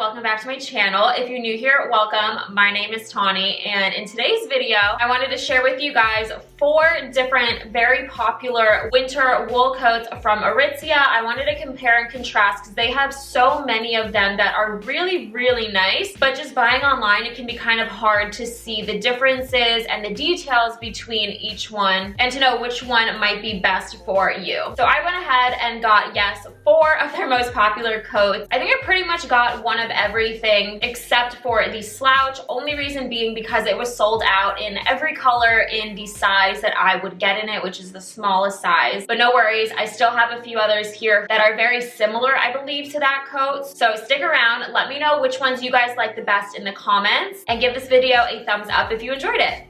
welcome back to my channel. If you're new here, welcome. My name is Tawny, and in today's video, I wanted to share with you guys 4 different very popular winter wool coats from ARITZIA. I wanted to compare and contrast because they have so many of them that are really, really nice, but just buying online, it can be kind of hard to see the differences and the details between each one and to know which one might be best for you. So I went ahead and got, yes, 4 of their most popular coats. I think I pretty much got one of everything except for the slouch, only reason being because it was sold out in every color in the size that I would get in it, which is the smallest size. But no worries, I still have a few others here that are very similar, I believe, to that coat. So stick around, let me know which ones you guys like the best in the comments, and give this video a thumbs up if you enjoyed it.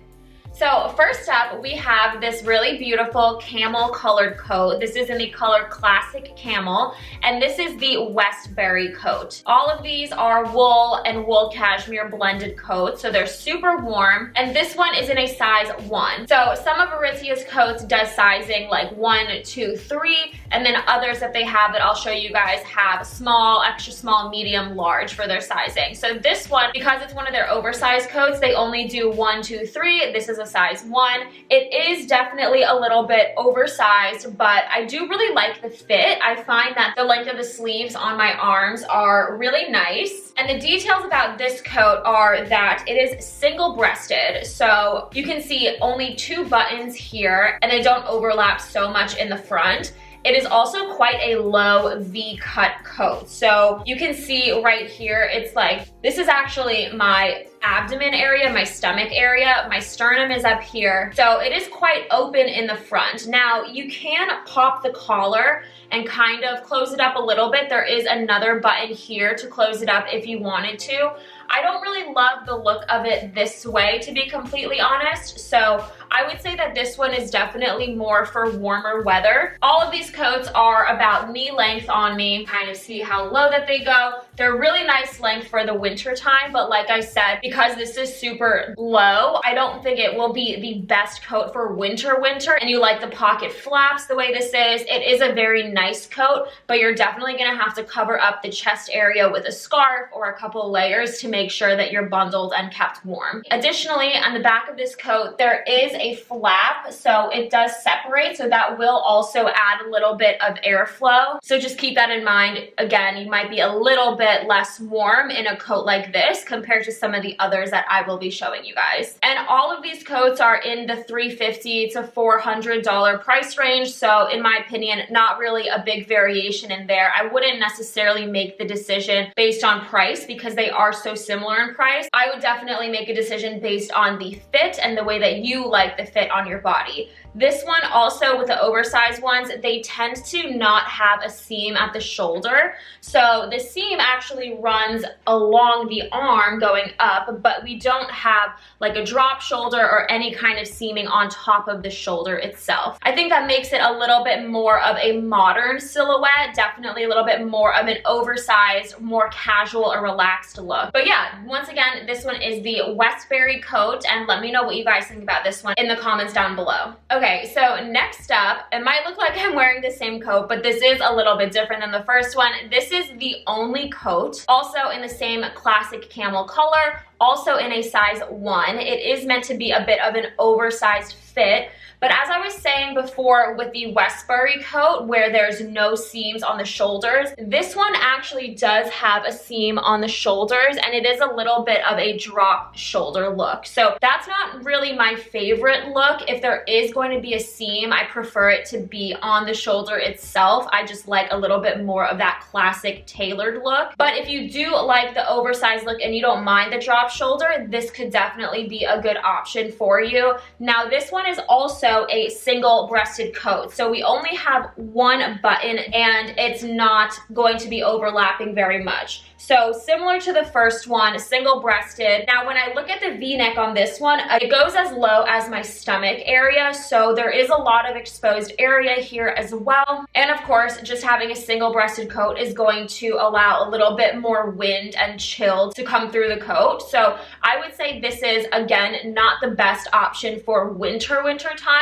So first up, we have this really beautiful camel colored coat. This is in the color Classic Camel, and this is the Westbury coat. All of these are wool and wool cashmere blended coats, so they're super warm, and this one is in a size 1. So some of ARITZIA's coats does sizing like 1, 2, 3, and then others that they have that I'll show you guys have small, extra small, medium, large for their sizing. So this one, because it's one of their oversized coats, they only do 1, 2, 3. This is a size 1. It is definitely a little bit oversized, but I do really like the fit. I find that the length of the sleeves on my arms are really nice. And the details about this coat are that it is single-breasted, so you can see only 2 buttons here, and they don't overlap so much in the front. It is also quite a low V-cut coat. So you can see right here, it's like, this is actually my abdomen area, my stomach area. My sternum is up here. So it is quite open in the front. Now you can pop the collar and kind of close it up a little bit. There is another button here to close it up if you wanted to. I don't really love the look of it this way, to be completely honest. So I would say that this one is definitely more for warmer weather. All of these coats are about knee length on me. Kind of see how low that they go. They're really nice length for the winter time, but like I said, because this is super low, I don't think it will be the best coat for winter, and you like the pocket flaps the way this is. It is a very nice coat, but you're definitely gonna have to cover up the chest area with a scarf or a couple layers to make sure that you're bundled and kept warm. Additionally, on the back of this coat, there is a flap, so it does separate, so that will also add a little bit of airflow. So just keep that in mind. Again, you might be a little bit less warm in a coat like this compared to some of the others that I will be showing you guys. And all of these coats are in the $350 to $400 price range, so in my opinion, not really a big variation in there. I wouldn't necessarily make the decision based on price because they are so similar in price. I would definitely make a decision based on the fit and the way that you like the fit on your body. This one also, with the oversized ones, they tend to not have a seam at the shoulder. So the seam actually runs along the arm going up, but we don't have like a drop shoulder or any kind of seaming on top of the shoulder itself. I think that makes it a little bit more of a modern silhouette, definitely a little bit more of an oversized, more casual or relaxed look. But yeah, once again, this one is the Westbury coat, and let me know what you guys think about this one in the comments down below. Okay, so next up, it might look like I'm wearing the same coat, but this is a little bit different than the first one. This is the only coat, also in the same Classic Camel color, also in a size 1. It is meant to be a bit of an oversized fit, but as I was saying before with the Westbury coat where there's no seams on the shoulders, this one actually does have a seam on the shoulders, and it is a little bit of a drop shoulder look. So that's not really my favorite look. If there is going to be a seam, I prefer it to be on the shoulder itself. I just like a little bit more of that classic tailored look. But if you do like the oversized look and you don't mind the drop shoulder, this could definitely be a good option for you. Now this one is also a single-breasted coat, so we only have 1 button and it's not going to be overlapping very much. So similar to the first one, single-breasted. Now when I look at the V-neck on this one, it goes as low as my stomach area, so there is a lot of exposed area here as well. And of course, just having a single-breasted coat is going to allow a little bit more wind and chill to come through the coat. So I would say this is, again, not the best option for winter time,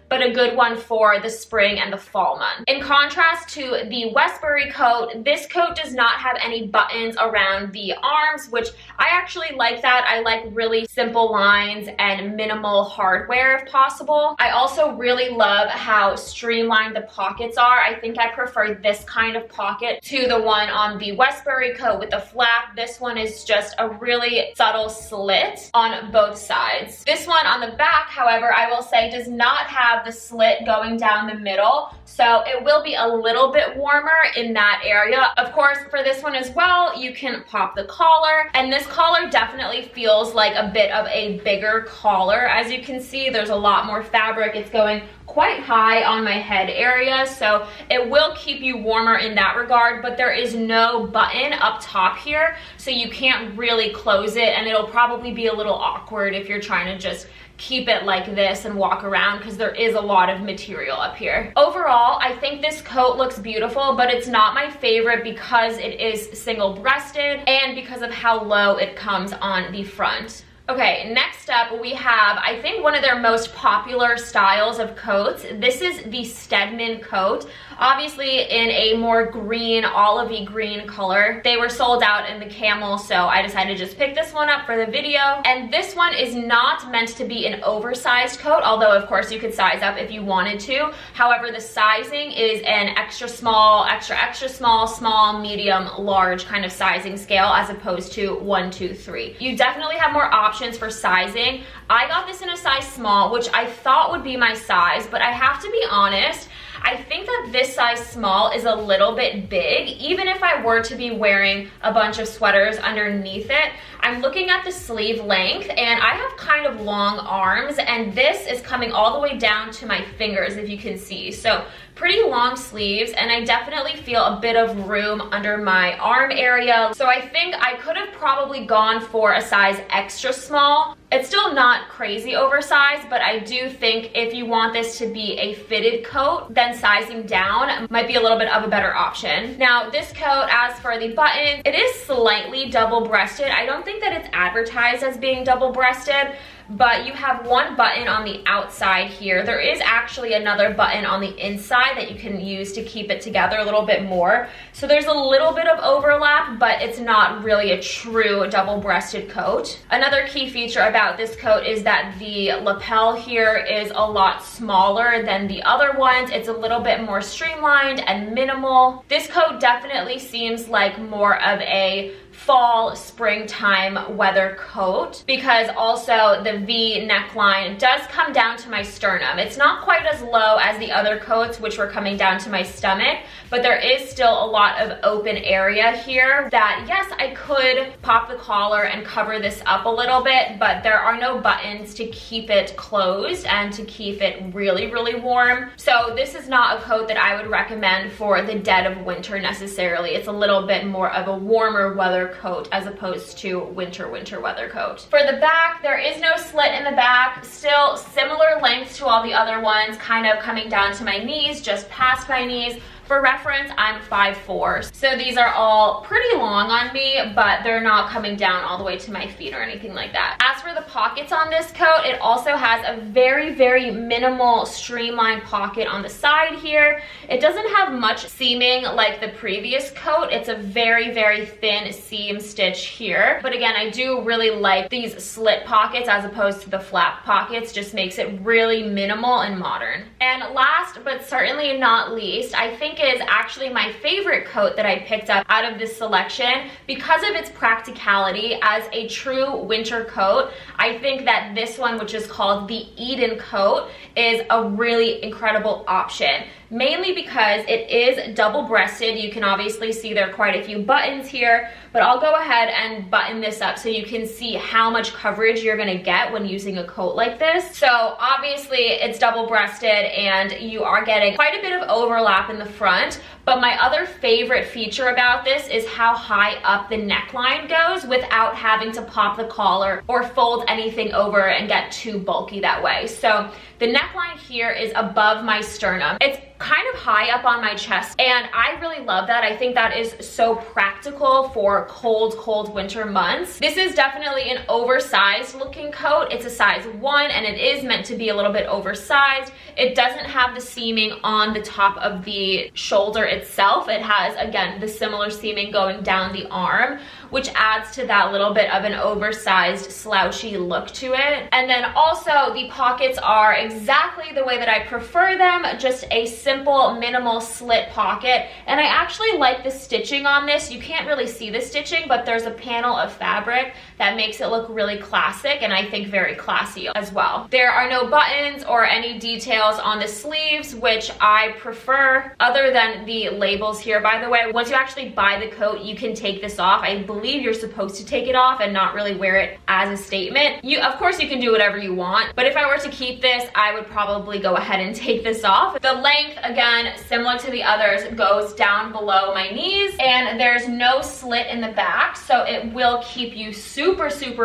but a good one for the spring and the fall month. In contrast to the Westbury coat, this coat does not have any buttons around the arms, which I actually like that. I like really simple lines and minimal hardware if possible. I also really love how streamlined the pockets are. I think I prefer this kind of pocket to the one on the Westbury coat with the flap. This one is just a really subtle slit on both sides. This one on the back, however, I will say does not have the slit going down the middle, so it will be a little bit warmer in that area. Of course, for this one as well, you can pop the collar, and this collar definitely feels like a bit of a bigger collar. As you can see, there's a lot more fabric. It's going quite high on my head area, so it will keep you warmer in that regard, but there is no button up top here, so you can't really close it, and it'll probably be a little awkward if you're trying to just keep it like this and walk around, because there is a lot of material up here. Overall, I think this coat looks beautiful, but it's not my favorite because it is single-breasted and because of how low it comes on the front. Okay, next up we have, I think, one of their most popular styles of coats. This is the Steadman Coat, obviously in a more green, olivey green color. They were sold out in the Camel, so I decided to just pick this one up for the video. And this one is not meant to be an oversized coat, although of course you could size up if you wanted to. However, the sizing is an extra small, extra small, small, medium, large kind of sizing scale, as opposed to 1, 2, 3. You definitely have more options for sizing. I got this in a size small, which I thought would be my size, but I have to be honest, I think that this size small is a little bit big, even if I were to be wearing a bunch of sweaters underneath it. I'm looking at the sleeve length, and I have kind of long arms, and this is coming all the way down to my fingers, if you can see. So pretty long sleeves, and I definitely feel a bit of room under my arm area. So I think I could have probably gone for a size extra small. It's still not crazy oversized, but I do think if you want this to be a fitted coat, then sizing down might be a little bit of a better option. Now, this coat, as for the button, it is slightly double-breasted. I don't think that it's advertised as being double-breasted, but you have one button on the outside here. There is actually another button on the inside that you can use to keep it together a little bit more. So there's a little bit of overlap, but it's not really a true double-breasted coat. Another key feature about this coat is that the lapel here is a lot smaller than the other ones. It's a little bit more streamlined and minimal. This coat definitely seems like more of a fall, springtime weather coat, because also the V neckline does come down to my sternum. It's not quite as low as the other coats, which were coming down to my stomach, but there is still a lot of open area here that, yes, I could pop the collar and cover this up a little bit, but there are no buttons to keep it closed and to keep it really, really warm. So this is not a coat that I would recommend for the dead of winter necessarily. It's a little bit more of a warmer weather coat as opposed to winter weather coat. For the back, there is no slit in the back, still similar lengths to all the other ones, kind of coming down to my knees, just past my knees. For reference, I'm 5'4", so these are all pretty long on me, but they're not coming down all the way to my feet or anything like that. As for the pockets on this coat, it also has a very, very minimal streamlined pocket on the side here. It doesn't have much seaming like the previous coat. It's a very, very thin seam stitch here. But again, I do really like these slit pockets as opposed to the flap pockets. Just makes it really minimal and modern. And last but certainly not least, I think is actually my favorite coat that I picked up out of this selection because of its practicality as a true winter coat. I think that this one, which is called the Eden coat, is a really incredible option. Mainly because it is double-breasted. You can obviously see there are quite a few buttons here, but I'll go ahead and button this up so you can see how much coverage you're gonna get when using a coat like this. So obviously it's double-breasted and you are getting quite a bit of overlap in the front, but my other favorite feature about this is how high up the neckline goes without having to pop the collar or fold anything over and get too bulky that way. So the neckline here is above my sternum. It's kind of high up on my chest, and I really love that. I think that is so practical for cold winter months. This is definitely an oversized looking coat. It's a size 1 and it is meant to be a little bit oversized. It doesn't have the seaming on the top of the shoulder itself. It has, again, the similar seaming going down the arm, which adds to that little bit of an oversized slouchy look to it. And then also the pockets are exactly the way that I prefer them, just a simple minimal slit pocket. And I actually like the stitching on this. You can't really see the stitching, but there's a panel of fabric that makes it look really classic, and I think very classy as well. There are no buttons or any details on the sleeves, which I prefer, other than the labels here, by the way. Once you actually buy the coat, you can take this off. I believe you're supposed to take it off and not really wear it as a statement. Of course, you can do whatever you want, but if I were to keep this, I would probably go ahead and take this off. The length, again, similar to the others, goes down below my knees, and there's no slit in the back, so it will keep you super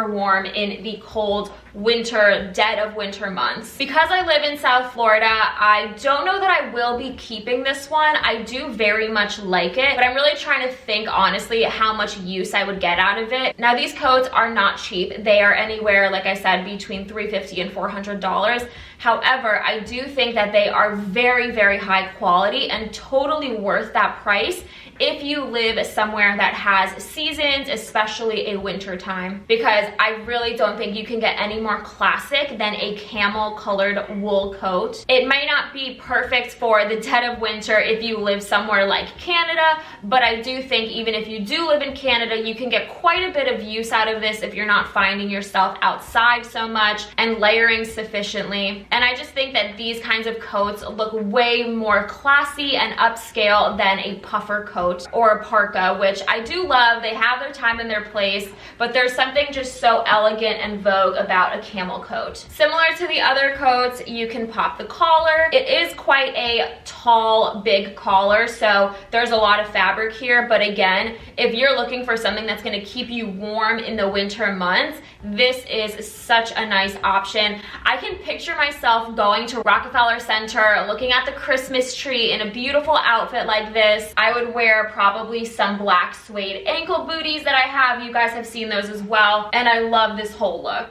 warm in the cold winter, dead of winter months. Because I live in South Florida, I don't know that I will be keeping this one. I do very much like it, but I'm really trying to think honestly how much use I would get out of it. Now, these coats are not cheap. They are anywhere, like I said, between $350 and $400. However, I do think that they are very high quality and totally worth that price if you live somewhere that has seasons, especially a winter time, because I really don't think you can get any more classic than a camel colored wool coat. It might not be perfect for the dead of winter if you live somewhere like Canada, but I do think even if you do live in Canada, you can get quite a bit of use out of this if you're not finding yourself outside so much and layering sufficiently. And I just think that these kinds of coats look way more classy and upscale than a puffer coat or a parka, which I do love. They have their time and their place, but there's something just so elegant and vogue about a camel coat. Similar to the other coats, you can pop the collar. It is quite a tall, big collar, so there's a lot of fabric here, but again, if you're looking for something that's going to keep you warm in the winter months, this is such a nice option. I can picture myself going to Rockefeller Center, looking at the Christmas tree in a beautiful outfit like this. I would wear probably some black suede ankle booties that I have. You guys have seen those as well, and I love this whole look.